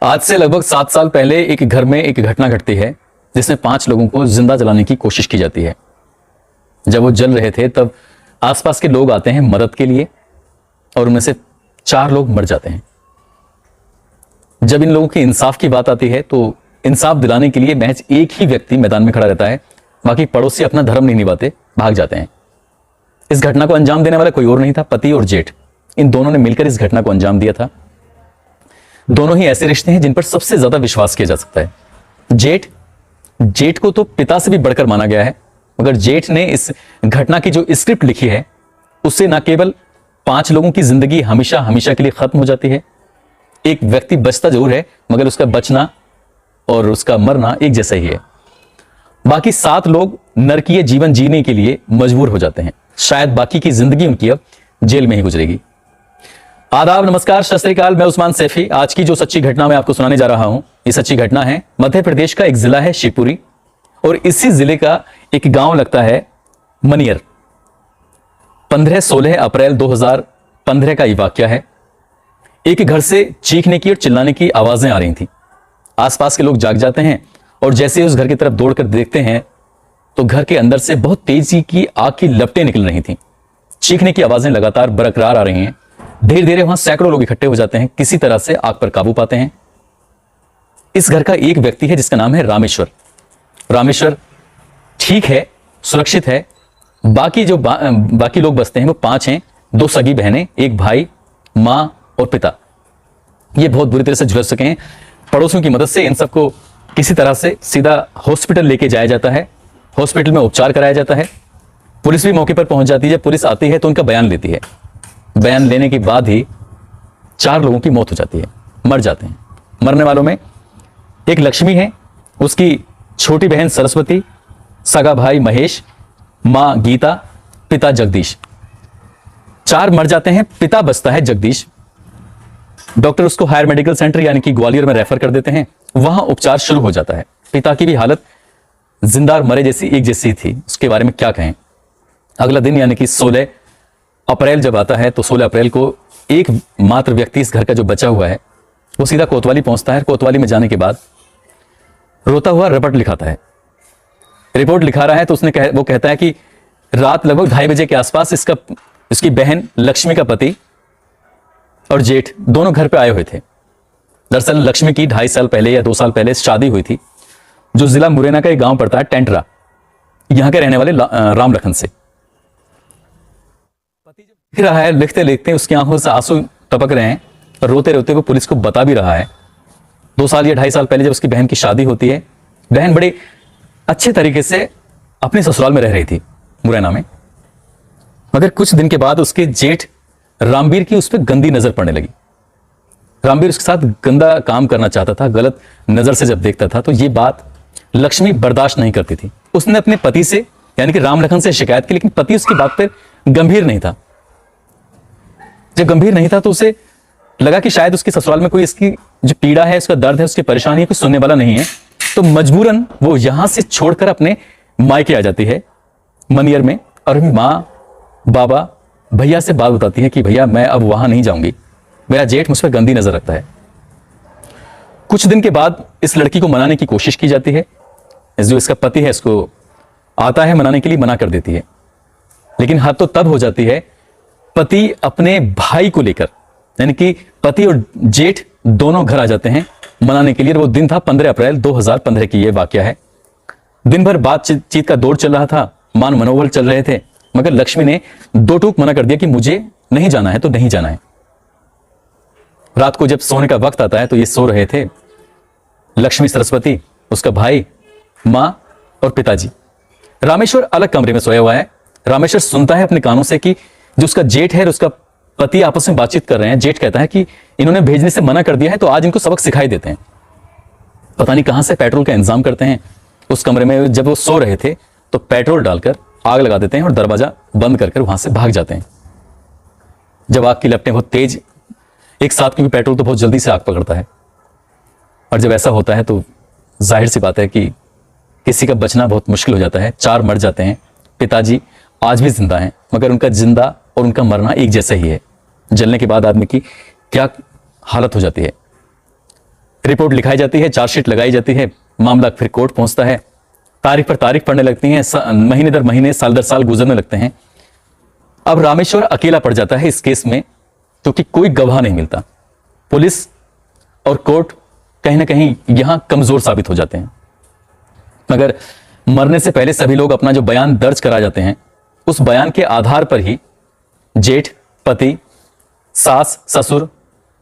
आज से लगभग 7 साल पहले एक घर में एक घटना घटती है जिसमें 5 लोगों को जिंदा जलाने की कोशिश की जाती है। जब वो जल रहे थे तब आसपास के लोग आते हैं मदद के लिए और उनमें से 4 लोग मर जाते हैं। जब इन लोगों के इंसाफ की बात आती है तो इंसाफ दिलाने के लिए महज एक ही व्यक्ति मैदान में खड़ा रहता है, बाकी पड़ोसी अपना धर्म नहीं निभाते, भाग जाते हैं। इस घटना को अंजाम देने वाला कोई और नहीं था, पति और जेठ इन दोनों ने मिलकर इस घटना को अंजाम दिया था। दोनों ही ऐसे रिश्ते हैं जिन पर सबसे ज्यादा विश्वास किया जा सकता है। जेठ को तो पिता से भी बढ़कर माना गया है, मगर जेठ ने इस घटना की जो स्क्रिप्ट लिखी है उससे न केवल 5 लोगों की जिंदगी हमेशा हमेशा के लिए खत्म हो जाती है, एक व्यक्ति बचता जरूर है मगर उसका बचना और उसका मरना एक जैसा ही है। बाकी 7 लोग नरकीय जीवन जीने के लिए मजबूर हो जाते हैं। शायद बाकी की जिंदगी उनकी अब जेल में ही गुजरेगी। आदाब, नमस्कार, सत श्री अकाल। मैं उस्मान सैफी। आज की जो सच्ची घटना मैं आपको सुनाने जा रहा हूं, ये सच्ची घटना है मध्य प्रदेश का एक जिला है शिवपुरी, और इसी जिले का एक गांव लगता है मनियर। 15-16 अप्रैल 2015 का ये वाकया है। एक घर से चीखने की और चिल्लाने की आवाजें आ रही थी। आसपास के लोग जाग जाते हैं और जैसे उस घर की तरफ दौड़कर देखते हैं तो घर के अंदर से बहुत तेजी की आग की लपटें निकल रही थीं। चीखने की आवाजें लगातार बरकरार आ रही हैं। धीरे धीरे वहां सैकड़ों लोग इकट्ठे हो जाते हैं, किसी तरह से आग पर काबू पाते हैं। इस घर का एक व्यक्ति है जिसका नाम है रामेश्वर। रामेश्वर ठीक है, सुरक्षित है। बाकी लोग बसते हैं वो 5 हैं, 2 सगी बहनें, एक भाई, मां और पिता। ये बहुत बुरी तरह से झुलस सके हैं। पड़ोसियों की मदद से इन सबको किसी तरह से सीधा हॉस्पिटल लेके जाया जाता है। हॉस्पिटल में उपचार कराया जाता है। पुलिस भी मौके पर पहुंच जाती है। पुलिस आती है तो उनका बयान लेती है। बयान लेने के बाद ही 4 लोगों की मौत हो जाती है, मर जाते हैं। मरने वालों में एक लक्ष्मी है, उसकी छोटी बहन सरस्वती, सगा भाई महेश, मां गीता, पिता जगदीश। 4 मर जाते हैं। पिता बचता है जगदीश। डॉक्टर उसको हायर मेडिकल सेंटर यानी कि ग्वालियर में रेफर कर देते हैं। वहां उपचार शुरू हो जाता है। पिता की भी हालत जिंदा और मरे जैसी एक जैसी थी, उसके बारे में क्या कहें। अगला दिन यानी कि 16 अप्रैल जब आता है तो 16 अप्रैल को एक मात्र व्यक्ति इस घर का जो बचा हुआ है वो सीधा कोतवाली पहुंचता है। कोतवाली में जाने के बाद रोता हुआ रिपोर्ट लिखाता है। रिपोर्ट लिखा रहा है तो वो कहता है कि रात लगभग 2:30 बजे के आसपास इसकी बहन लक्ष्मी का पति और जेठ दोनों घर पे आए हुए थे। दरअसल लक्ष्मी की 2.5 साल पहले या 2 साल पहले शादी हुई थी, जो जिला मुरैना का एक गांव पड़ता है टेंटरा, यहां के रहने वाले राम लखन से। पति जब लिख रहा है, लिखते लिखते उसकी आंखों से आंसू टपक रहे हैं और रोते रोते वो पुलिस को बता भी रहा है 2 साल या 2.5 साल पहले जब उसकी बहन की शादी होती है, बहन बड़े अच्छे तरीके से अपने ससुराल में रह रही थी मुरैना में, मगर कुछ दिन के बाद उसके जेठ रामवीर की उस पर गंदी नजर पड़ने लगी। रामवीर उसके साथ गंदा काम करना चाहता था, गलत नजर से जब देखता था तो ये बात लक्ष्मी बर्दाश्त नहीं करती थी। उसने अपने पति से यानी कि राम लखन से शिकायत की, लेकिन पति उसकी बात पर गंभीर नहीं था। जब गंभीर नहीं था तो उसे लगा कि शायद उसके ससुराल में कोई इसकी जो पीड़ा है, उसका दर्द है, उसकी परेशानी है, कोई सुनने वाला नहीं है। तो मजबूरन वो यहां से छोड़कर अपने मायके आ जाती है मनियर में, और मां बाबा भैया से बात बताती है कि भैया मैं अब वहां नहीं जाऊंगी, मेरा जेठ मुझ पर गंदी नजर रखता है। कुछ दिन के बाद इस लड़की को मनाने की कोशिश की जाती है। जो इसका पति है इसको आता है मनाने के लिए, मना कर देती है। लेकिन हद तो तब हो जाती है पति अपने भाई को लेकर, यानी कि पति और जेठ दोनों घर आ जाते हैं मनाने के लिए। वो दिन था 15 अप्रैल 2015 की ये वाकया है। दिन भर बातचीत का दौर चल रहा था, मान मनोबल चल रहे थे, मगर लक्ष्मी ने 2 टूक मना कर दिया कि मुझे नहीं जाना है तो नहीं जाना है। रात को जब सोने का वक्त आता है तो ये सो रहे थे लक्ष्मी, सरस्वती, उसका भाई, मां और पिताजी। रामेश्वर अलग कमरे में सोया हुआ है। रामेश्वर सुनता है अपने कानों से कि जो उसका जेठ है और उसका पति आपस में बातचीत कर रहे हैं। जेठ कहता है कि इन्होंने भेजने से मना कर दिया है तो आज इनको सबक सिखाई देते हैं। पता नहीं कहां से पेट्रोल का इंतजाम करते हैं। उस कमरे में जब वो सो रहे थे तो पेट्रोल डालकर आग लगा देते हैं और दरवाजा बंद कर वहां से भाग जाते हैं। जब आग की लपटें बहुत तेज एक साथ, क्योंकि पेट्रोल तो बहुत जल्दी से आग पकड़ता है, और जब ऐसा होता है तो जाहिर सी बात है कि किसी का बचना बहुत मुश्किल हो जाता है। 4 मर जाते हैं। पिताजी आज भी जिंदा हैं, मगर उनका जिंदा और उनका मरना एक जैसा ही है। जलने के बाद आदमी की क्या हालत हो जाती है। रिपोर्ट लिखाई जाती है, चार्जशीट लगाई जाती है, मामला फिर कोर्ट पहुंचता है, तारीख पर तारीख पड़ने लगती हैं, महीने दर महीने, साल दर साल गुजरने लगते हैं। अब रामेश्वर अकेला पड़ जाता है इस केस में, क्योंकि कोई गवाह नहीं मिलता। पुलिस और कोर्ट कहीं ना कहीं यहां कमजोर साबित हो जाते हैं। मगर मरने से पहले सभी लोग अपना जो बयान दर्ज करा जाते हैं, उस बयान के आधार पर ही जेठ, पति, सास, ससुर,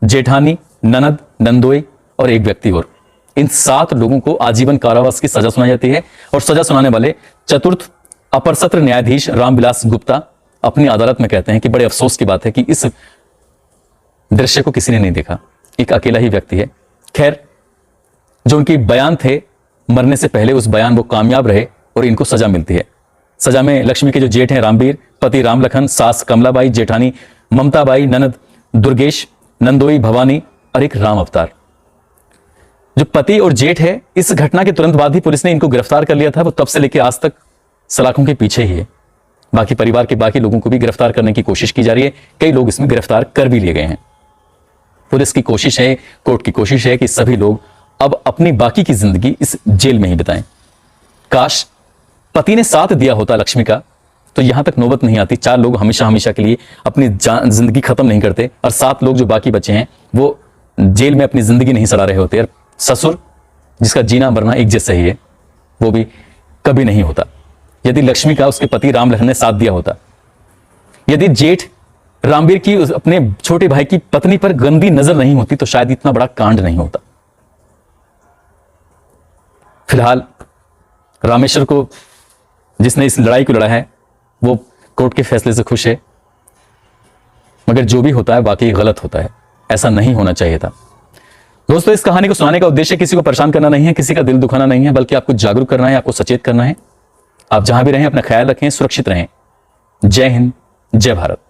जेठानी, ननद, नंदोई और एक व्यक्ति और, इन 7 लोगों को आजीवन कारावास की सजा सुनाई जाती है। और सजा सुनाने वाले चतुर्थ अपर सत्र न्यायाधीश रामविलास गुप्ता अपनी अदालत में कहते हैं कि बड़े अफसोस की बात है कि इस दृश्य को किसी ने नहीं देखा, एक अकेला ही व्यक्ति है। खैर, जो उनके बयान थे मरने से पहले, उस बयान वो कामयाब रहे और इनको सजा मिलती है। सजा में लक्ष्मी के जो जेठ हैं रामवीर, पति रामलखन, सास कमलाबाई, जेठानी ममताबाई, ननद दुर्गेश, नंदोई भवानी और एक राम अवतार। जो पति और जेठ है, इस घटना के तुरंत बाद ही पुलिस ने इनको गिरफ्तार कर लिया था। वो तब से लेकर आज तक सलाखों के पीछे ही है। बाकी परिवार के बाकी लोगों को भी गिरफ्तार करने की कोशिश की जा रही है। कई लोग इसमें गिरफ्तार कर भी लिए गए हैं। पुलिस की कोशिश है, कोर्ट की कोशिश है कि सभी लोग अब अपनी बाकी की जिंदगी इस जेल में ही बिताएं। काश पति ने साथ दिया होता लक्ष्मी का, तो यहां तक नौबत नहीं आती। 4 लोग हमेशा हमेशा के लिए अपनी जिंदगी खत्म नहीं करते, और 7 लोग जो बाकी बचे हैं वो जेल में अपनी जिंदगी नहीं सड़ा रहे होते। और ससुर, जिसका जीना मरना एक जैसा ही है, वो भी कभी नहीं होता। यदि लक्ष्मी का उसके पति रामलखन ने साथ दिया होता, यदि जेठ रामवीर की अपने छोटे भाई की पत्नी पर गंदी नजर नहीं होती, तो शायद इतना बड़ा कांड नहीं होता। फिलहाल रामेश्वर को, जिसने इस लड़ाई को लड़ा है, वो कोर्ट के फैसले से खुश है। मगर जो भी होता है वाकई गलत होता है, ऐसा नहीं होना चाहिए था। दोस्तों, इस कहानी को सुनाने का उद्देश्य किसी को परेशान करना नहीं है, किसी का दिल दुखाना नहीं है, बल्कि आपको जागरूक करना है, आपको सचेत करना है। आप जहां भी रहें अपना ख्याल रखें, सुरक्षित रहें। जय हिंद, जय भारत।